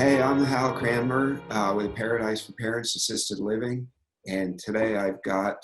Hey, I'm Hal Cranmer with Paradise for Parents Assisted Living, and today I've got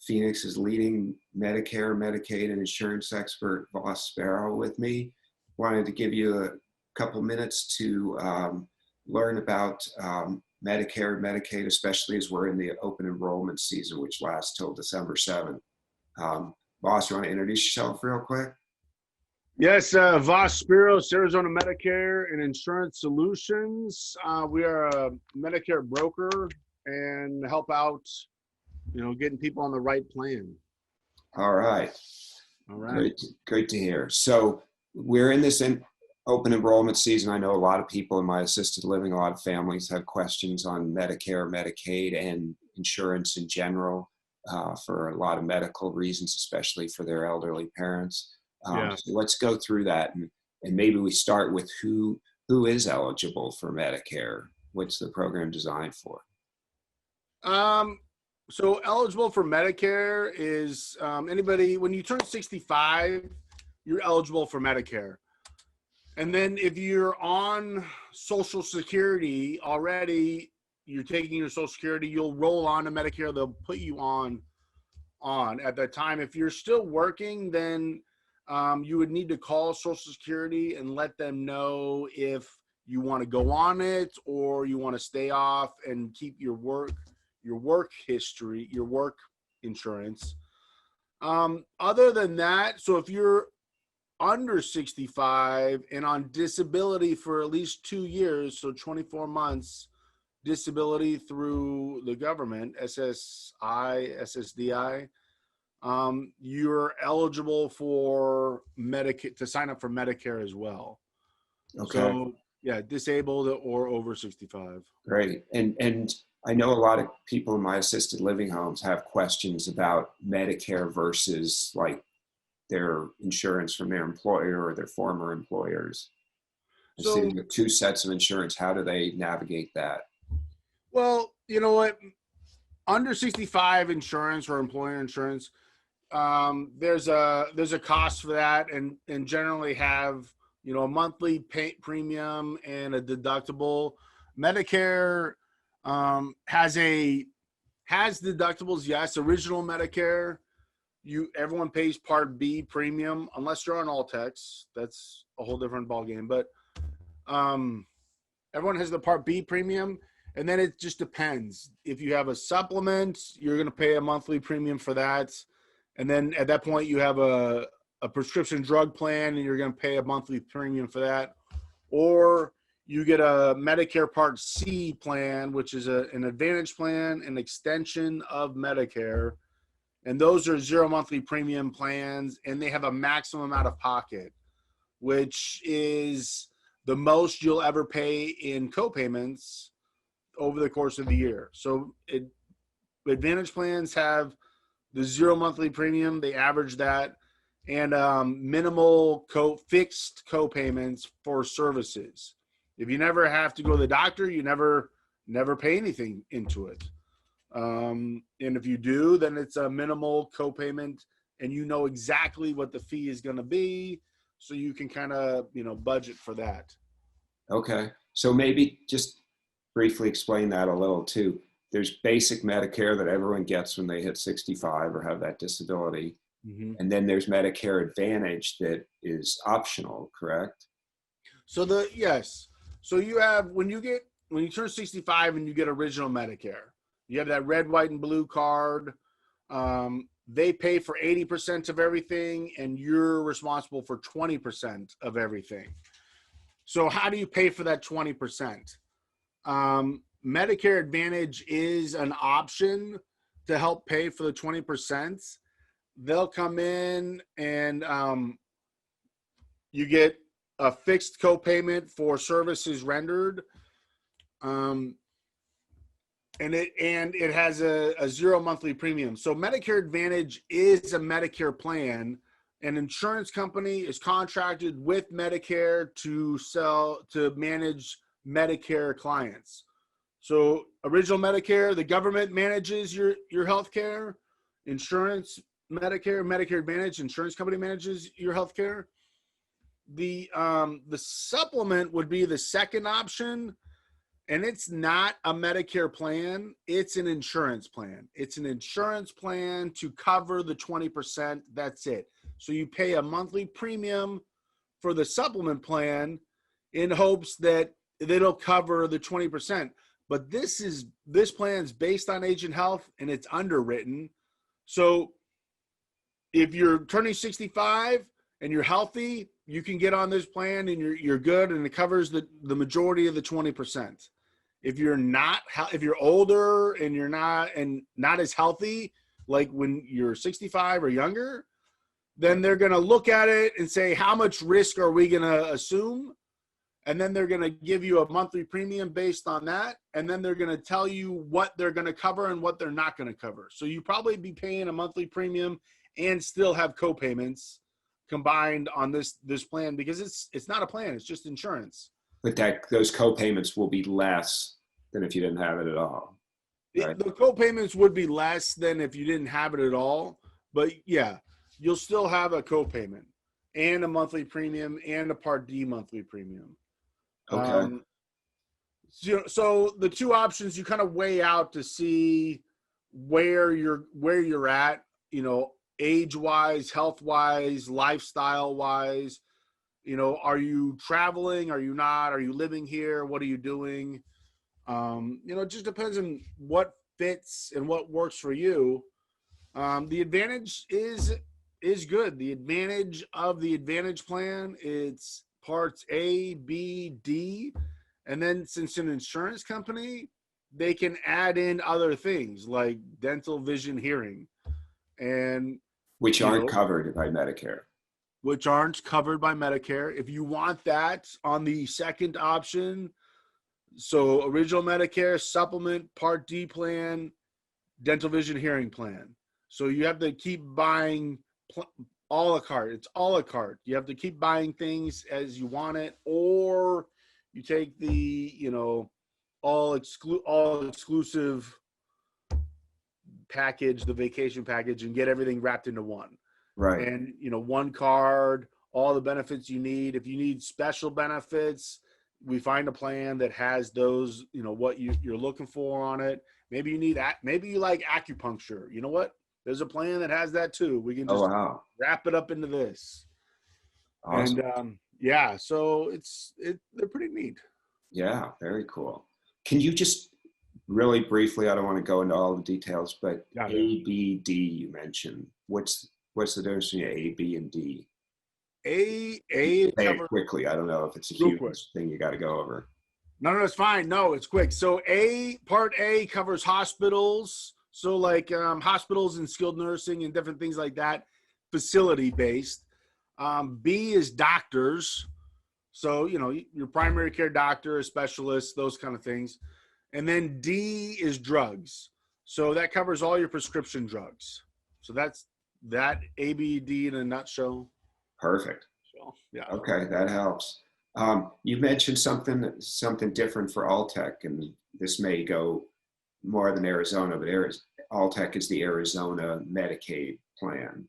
Phoenix's leading Medicare, Medicaid, and insurance expert, Voss Sparrow, with me. Wanted to give you a couple minutes to learn about Medicare and Medicaid, especially as we're in the open enrollment season, which lasts till December 7th. Voss, you want to introduce yourself real quick? Yes, Voss Sparrow, Arizona Medicare and Insurance Solutions. We are a Medicare broker and help out, getting people on the right plan. All right. All right. Great to hear. So we're in this open enrollment season. I know a lot of people in my assisted living, a lot of families have questions on Medicare, Medicaid, and insurance in general for a lot of medical reasons, especially for their elderly parents. So let's go through that, and maybe we start with who is eligible for Medicare. What's the program designed for? So eligible for Medicare is anybody, when you turn 65, you're eligible for Medicare. And then if you're on Social Security already, you're taking your Social Security, you'll roll on to Medicare. They'll put you on at that time. If you're still working, then you would need to call Social Security and let them know if you want to go on it or you want to stay off and keep your work history, your work insurance. Other than that, so if you're under 65 and on disability for at least 2 years, so 24 months disability through the government, SSDI, you're eligible for Medicare, to sign up for Medicare as well. Okay. So yeah, disabled or over 65. Great. And I know a lot of people in my assisted living homes have questions about Medicare versus like their insurance from their employer or their former employers. So the two sets of insurance, how do they navigate that? Well, you know what? Under 65 insurance or employer insurance, there's a cost for that, and generally have a monthly premium and a deductible. Medicare has deductibles. Yes, original Medicare, everyone pays Part B premium unless you're on All-Tex. That's a whole different ballgame. But everyone has the Part B premium, and then it just depends. If you have a supplement, you're going to pay a monthly premium for that. And then at that point, you have a prescription drug plan, and you're going to pay a monthly premium for that. Or you get a Medicare Part C plan, which is an Advantage plan, an extension of Medicare. And those are 0 monthly premium plans, and they have a maximum out of pocket, which is the most you'll ever pay in co-payments over the course of the year. So Advantage plans have the 0 monthly premium, they average that, and minimal fixed co-payments for services. If you never have to go to the doctor, you never pay anything into it. And if you do, then it's a minimal co-payment, and you know exactly what the fee is going to be, so you can kind of budget for that. Okay, so maybe just briefly explain that a little too. There's basic Medicare that everyone gets when they hit 65 or have that disability. Mm-hmm. And then there's Medicare Advantage that is optional, correct? So yes. So you have, when you turn 65 and you get original Medicare, you have that red, white, and blue card. They pay for 80% of everything, and you're responsible for 20% of everything. So how do you pay for that 20%? Medicare Advantage is an option to help pay for the 20%. They'll come in and you get a fixed co-payment for services rendered. And it has a 0 monthly premium. So Medicare Advantage is a Medicare plan. An insurance company is contracted with Medicare to manage Medicare clients. So original Medicare, the government manages your health care. Insurance, Medicare Advantage, insurance company manages your health care. The supplement would be the second option, and it's not a Medicare plan. It's an insurance plan. It's an insurance plan to cover the 20%. That's it. So you pay a monthly premium for the supplement plan in hopes that it'll cover the 20%. But this plan is based on age and health, and it's underwritten. So if you're turning 65 and you're healthy, you can get on this plan and you're good, and it covers the majority of the 20%. If you're not, if you're older and you're not as healthy, like when you're 65 or younger, then they're going to look at it and say, how much risk are we going to assume? And then they're going to give you a monthly premium based on that. And then they're going to tell you what they're going to cover and what they're not going to cover. So you probably be paying a monthly premium and still have co-payments combined on this plan, because it's not a plan, it's just insurance. But those co-payments will be less than if you didn't have it at all. Right? The co-payments would be less than if you didn't have it at all. But yeah, you'll still have a co-payment and a monthly premium and a Part D monthly premium. Okay. So the two options you kind of weigh out to see where you're at, age-wise, health-wise, lifestyle-wise. Are you traveling? Are you not? Are you living here? What are you doing? It just depends on what fits and what works for you. The advantage is good. The advantage of the Advantage plan, it's parts A, B, D. And then since an insurance company, they can add in other things like dental, vision, hearing. And which aren't covered by Medicare. Which aren't covered by Medicare. If you want that on the second option, so original Medicare, supplement, Part D plan, dental, vision, hearing plan. So you have to keep buying a la carte. It's a la carte. You have to keep buying things as you want it, or you take the, all exclusive package, the vacation package, and get everything wrapped into one. Right. And, one card, all the benefits you need. If you need special benefits, we find a plan that has those, what you're looking for on it. Maybe you like acupuncture. You know what? There's a plan that has that too. We can just wrap it up into this. Awesome. And so they're pretty neat. Yeah, very cool. Can you just really briefly, I don't want to go into all the details, but A, B, D you mentioned. What's the difference between A, B, and D? Say it quickly. I don't know if it's a huge thing you got to go over. No, it's fine. No, it's quick. So Part A covers hospitals. So like hospitals and skilled nursing and different things like that, facility based. B is doctors. So, your primary care doctor, a specialist, those kind of things. And then D is drugs. So that covers all your prescription drugs. So that's that ABD in a nutshell. Perfect. So, yeah. Okay, that helps. You mentioned something different for Alltech, and this may go more than Arizona, but Alltech is the Arizona Medicaid plan.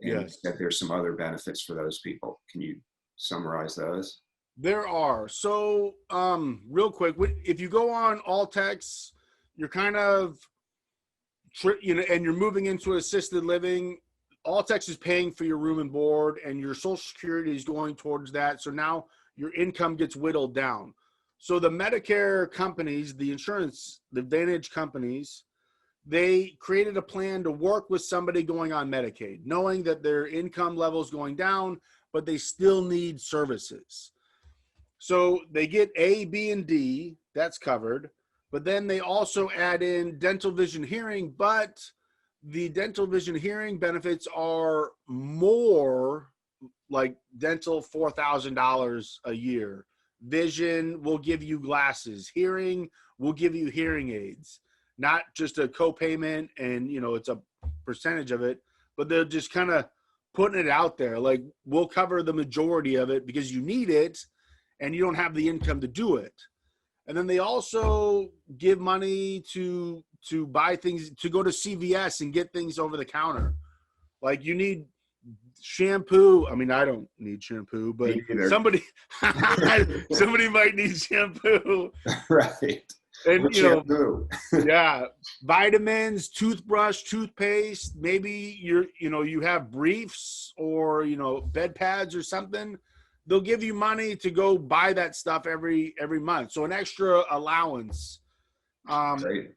And yes. That there's some other benefits for those people. Can you summarize those? There are. So, real quick, if you go on Alltech's, you're kind of, and you're moving into assisted living. Alltech is paying for your room and board, and your Social Security is going towards that. So now your income gets whittled down. So the Medicare companies, the Advantage companies, they created a plan to work with somebody going on Medicaid, knowing that their income level is going down, but they still need services. So they get A, B, and D, that's covered. But then they also add in dental, vision, hearing, but the dental, vision, hearing benefits are more like dental, $4,000 a year. Vision will give you glasses. Hearing will give you hearing aids. Not just a co-payment and, it's a percentage of it, but they're just kind of putting it out there. Like, we'll cover the majority of it because you need it and you don't have the income to do it. And then they also give money to buy things, to go to CVS and get things over the counter. Like, you need shampoo. I mean, I don't need shampoo, but Me neither. somebody somebody might need shampoo. Right. And What shampoo? yeah, vitamins, toothbrush, toothpaste, maybe you have briefs or bed pads or something. They'll give you money to go buy that stuff every month. So an extra allowance. Right.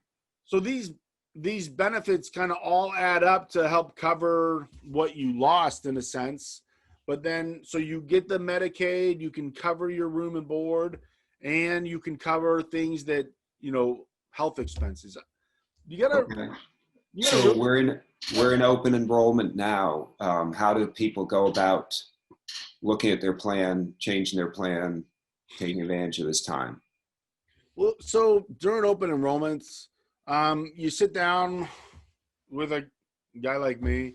So these benefits kind of all add up to help cover what you lost in a sense. But then, so you get the Medicaid, you can cover your room and board, and you can cover things that, health expenses. You gotta, Okay. you gotta So really, we're in open enrollment now. How do people go about looking at their plan, changing their plan, taking advantage of this time? well, so during open enrollments, you sit down with a guy like me,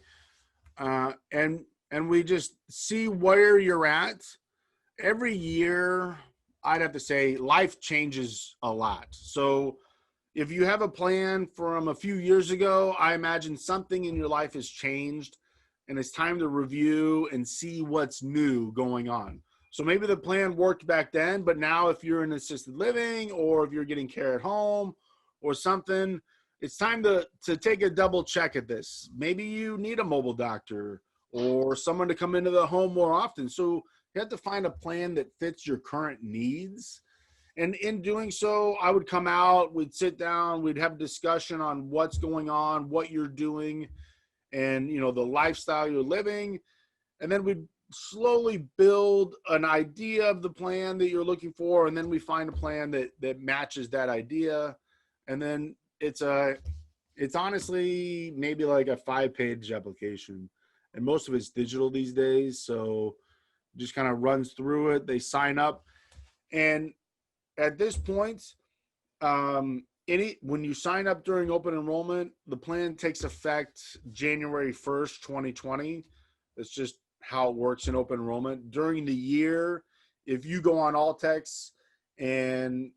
and we just see where you're at. Every year, I'd have to say life changes a lot. So if you have a plan from a few years ago, I imagine something in your life has changed and it's time to review and see what's new going on. So maybe the plan worked back then, but now if you're in assisted living or if you're getting care at home or something, it's time to take a double check at this. Maybe you need a mobile doctor or someone to come into the home more often. So you have to find a plan that fits your current needs. And in doing so, I would come out, we'd sit down, we'd have a discussion on what's going on, what you're doing, and the lifestyle you're living. And then we'd slowly build an idea of the plan that you're looking for, and then we find a plan that matches that idea. And then it's honestly maybe like a 5-page application. And most of it's digital these days. So just kind of runs through it. They sign up. And at this point, when you sign up during open enrollment, the plan takes effect January 1st, 2020. That's just how it works in open enrollment. During the year, if you go on Altex and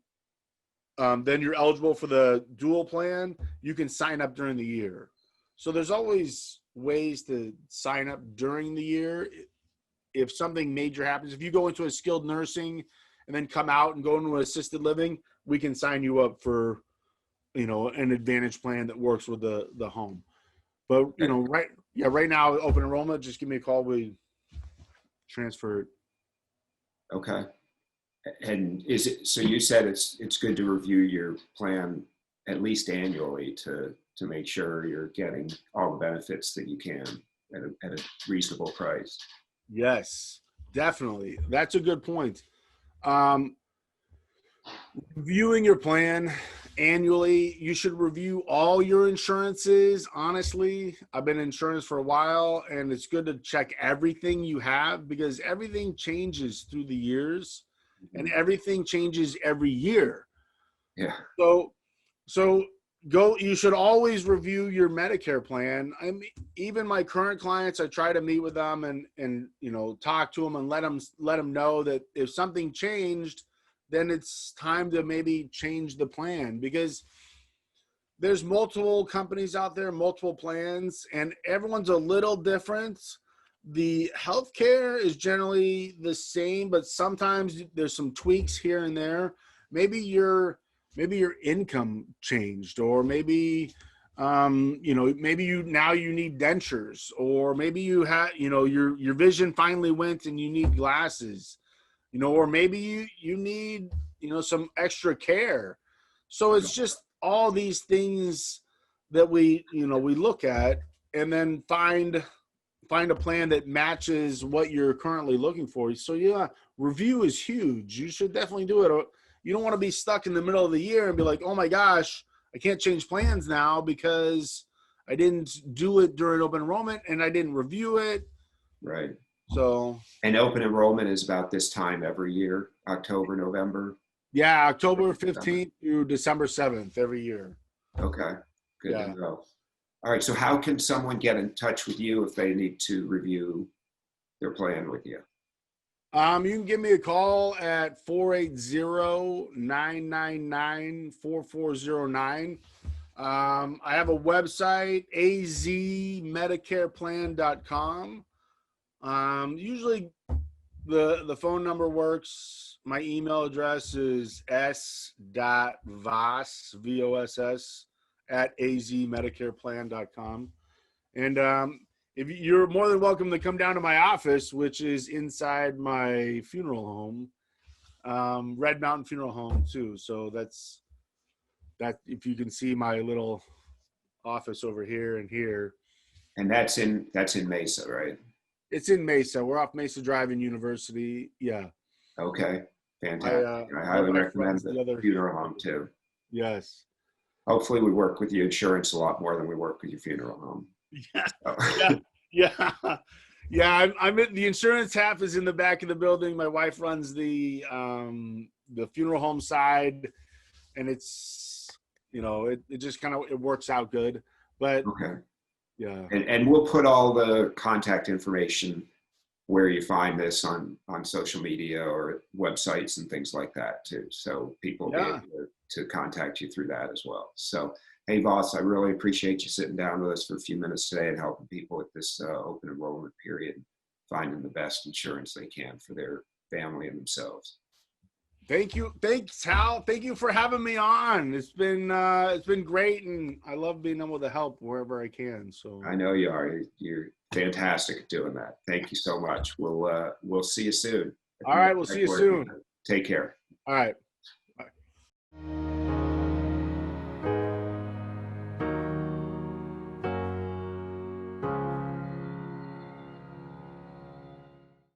then you're eligible for the dual plan, you can sign up during the year. So there's always ways to sign up during the year. If something major happens, if you go into a skilled nursing and then come out and go into assisted living, we can sign you up for, an advantage plan that works with the home. But, right now, open enrollment, just give me a call. We transfer it. Okay. And is it, so you said it's good to review your plan at least annually to make sure you're getting all the benefits that you can at a reasonable price. Yes, definitely. That's a good point. Um, Reviewing your plan annually, you should review all your insurances. Honestly, I've been in insurance for a while, and it's good to check everything you have because everything changes through the years and everything changes every year. Yeah. So you should always review your Medicare plan. I mean, even my current clients, I try to meet with them and talk to them and let them know that if something changed, then it's time to maybe change the plan because there's multiple companies out there, multiple plans, and everyone's a little different. The healthcare is generally the same, but sometimes there's some tweaks here and there. Maybe your income changed, or maybe maybe you need dentures, or maybe you had your vision finally went and you need glasses, or maybe you need some extra care. So it's just all these things that we look at and then find a plan that matches what you're currently looking for. So yeah, review is huge. You should definitely do it. You don't want to be stuck in the middle of the year and be like, oh my gosh, I can't change plans now because I didn't do it during open enrollment and I didn't review it. Right. So, and open enrollment is about this time every year, October, November. Yeah, October 15th through December 7th every year. Okay, good Yeah. to know. All right, so how can someone get in touch with you if they need to review their plan with you? You can give me a call at 480-999-4409. I have a website, azmedicareplan.com. Usually the phone number works. My email address is s.voss, VOSS, at azmedicareplan.com. And if you're more than welcome to come down to my office, which is inside my funeral home, Red Mountain Funeral Home too. So that's that. If you can see my little office over here and here, And that's in Mesa, right? it's in Mesa. We're off Mesa Drive in University. Yeah. Okay, My fantastic. I my highly wife recommend runs the the other. funeral home too. Yes. Hopefully, we work with your insurance a lot more than we work with your funeral home. Yeah. So, Yeah. Yeah. Yeah. I'm in, the insurance half is in the back of the building. My wife runs the funeral home side, and it's, it just kind of, it works out good. But okay, yeah. and we'll put all the contact information where you find this on social media or websites and things like that too. So people will be Yeah. able to contact you through that as well. So, hey, Voss, I really appreciate you sitting down with us for a few minutes today and helping people with this open enrollment period, finding the best insurance they can for their family and themselves. Thank you. Thanks, Hal. Thank you for having me on. It's been great, and I love being able to help wherever I can. So I know you are. You're fantastic at doing that. Thank you so much. We'll see you soon. all right, we'll see you soon. Take care. All right. Bye.